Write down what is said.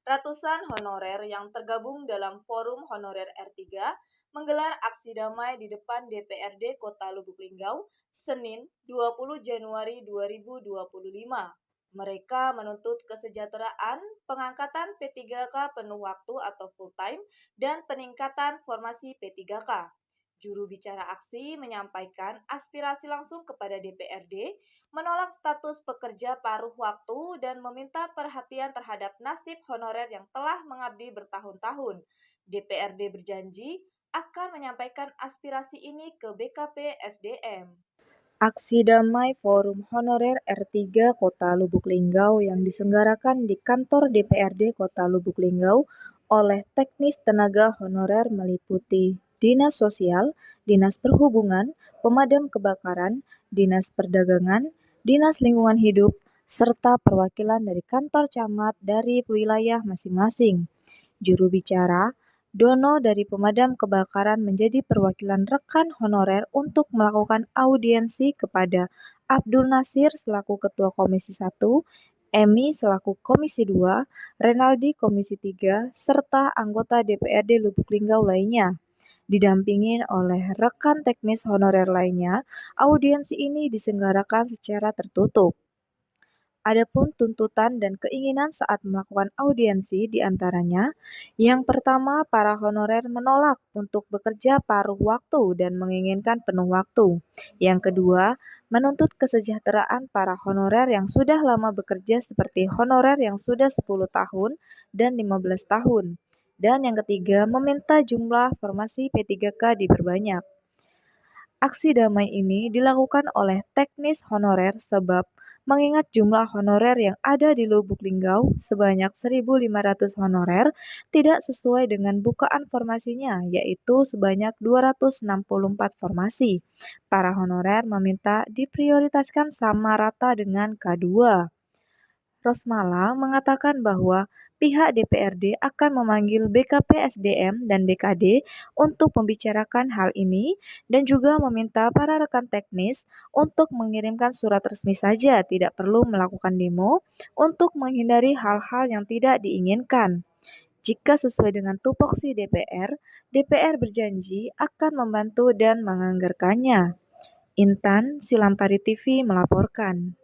Ratusan honorer yang tergabung dalam Forum Honorer R3 menggelar aksi damai di depan DPRD Kota Lubuk Linggau, Senin 20 Januari 2025. Mereka menuntut kesejahteraan, pengangkatan P3K penuh waktu atau full time, dan peningkatan formasi P3K. Juru bicara aksi menyampaikan aspirasi langsung kepada DPRD, menolak status pekerja paruh waktu, dan meminta perhatian terhadap nasib honorer yang telah mengabdi bertahun-tahun. DPRD berjanji akan menyampaikan aspirasi ini ke BKP SDM. Aksi damai Forum Honorer R3 Kota Lubuk Linggau yang diselenggarakan di kantor DPRD Kota Lubuk Linggau oleh teknis tenaga honorer meliputi Dinas Sosial, Dinas Perhubungan, Pemadam Kebakaran, Dinas Perdagangan, Dinas Lingkungan Hidup, serta perwakilan dari kantor camat dari wilayah masing-masing. Juru bicara Dono dari Pemadam Kebakaran menjadi perwakilan rekan honorer untuk melakukan audiensi kepada Abdul Nasir selaku Ketua Komisi 1, Emi selaku Komisi 2, Renaldi Komisi 3, serta anggota DPRD Lubuk Linggau lainnya. Didampingi oleh rekan teknis honorer lainnya, audiensi ini diselenggarakan secara tertutup. Adapun tuntutan dan keinginan saat melakukan audiensi diantaranya, yang pertama, para honorer menolak untuk bekerja paruh waktu dan menginginkan penuh waktu. Yang kedua, menuntut kesejahteraan para honorer yang sudah lama bekerja seperti honorer yang sudah 10 tahun dan 15 tahun. Dan yang ketiga, meminta jumlah formasi P3K diperbanyak. Aksi damai ini dilakukan oleh teknis honorer sebab mengingat jumlah honorer yang ada di Lubuk Linggau sebanyak 1.500 honorer tidak sesuai dengan bukaan formasinya, yaitu sebanyak 264 formasi. Para honorer meminta diprioritaskan sama rata dengan K2. Rosmala mengatakan bahwa pihak DPRD akan memanggil BKP SDM dan BKD untuk membicarakan hal ini dan juga meminta para rekan teknis untuk mengirimkan surat resmi saja, tidak perlu melakukan demo untuk menghindari hal-hal yang tidak diinginkan. Jika sesuai dengan tupoksi DPR, DPR berjanji akan membantu dan menganggarkannya. Intan Silampari TV melaporkan.